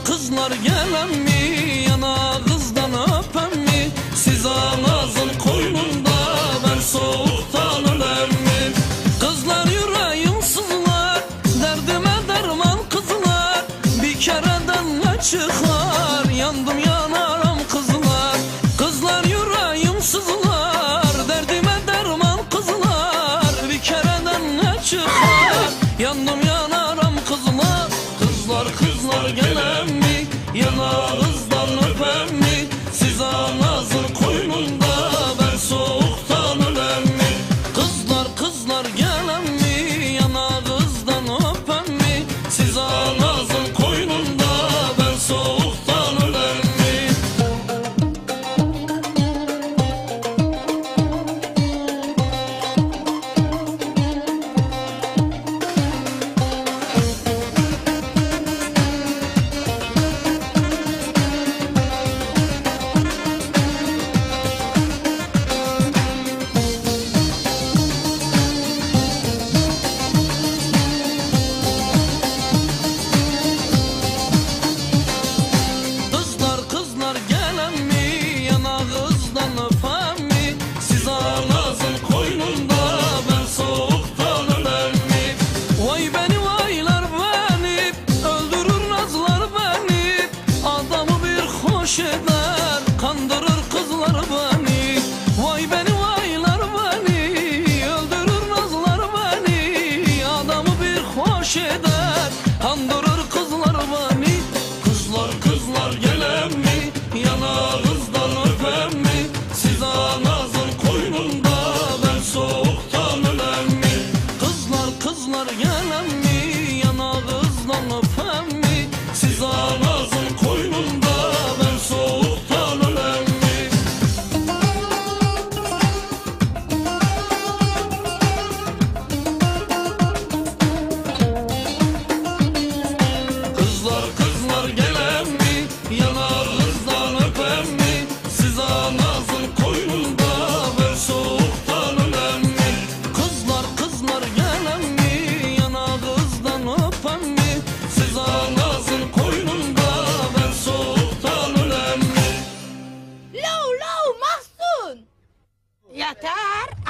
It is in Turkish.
Kızlar gelen mi, yana kızdan öpen mi? Siz ağzın koynunda, ben soğuktan ölen mi? Kızlar yüreğim sızlar, derdime derman kızlar. Bir kereden ne çıkar, yandım yanarım kızlar. Kızlar yüreğim sızlar, derdime derman kızlar. Bir kereden ne çıkar, yandım yanarım kızlar. Kızlar gelen mi, yanağınızdan öpen mi? Siz anasın koynunda, ben soğuktan ölen mi? Kızlar gelen mi, yanağınızdan öpen mi? Siz anasın koynunda, ben soğuktan ölen mi? Kızlar gelen mi, yanağınızdan öpen mi? Siz anasın koynunda, ben soğuktan ölen mi? Vay beni vaylar beni, öldürür nazlar beni. Adamı bir hoş eder, kandırır kızlar beni. Vay beni vaylar beni, öldürür nazlar beni. Adamı bir hoş eder, kandırır kızlar beni. Kızlar gelen mi, yanağınızdan öpen mi? Siz anasın koynunda, ben soğuktan ölen mi? Kızlar gelen mi, yanağınızdan öpen mi? Siz anasın koynunda, ben soğuktan ölen mi? Kızlar gelen mi, yanağınızdan öpen mi? Siz anasın koynunda, ben soğuktan ölen mi? Kızlar gelen mi, yanağınızdan öpen mi? Siz anasın koynunda, ben soğuktan ölen mi? Lav Mahsun! Yeter.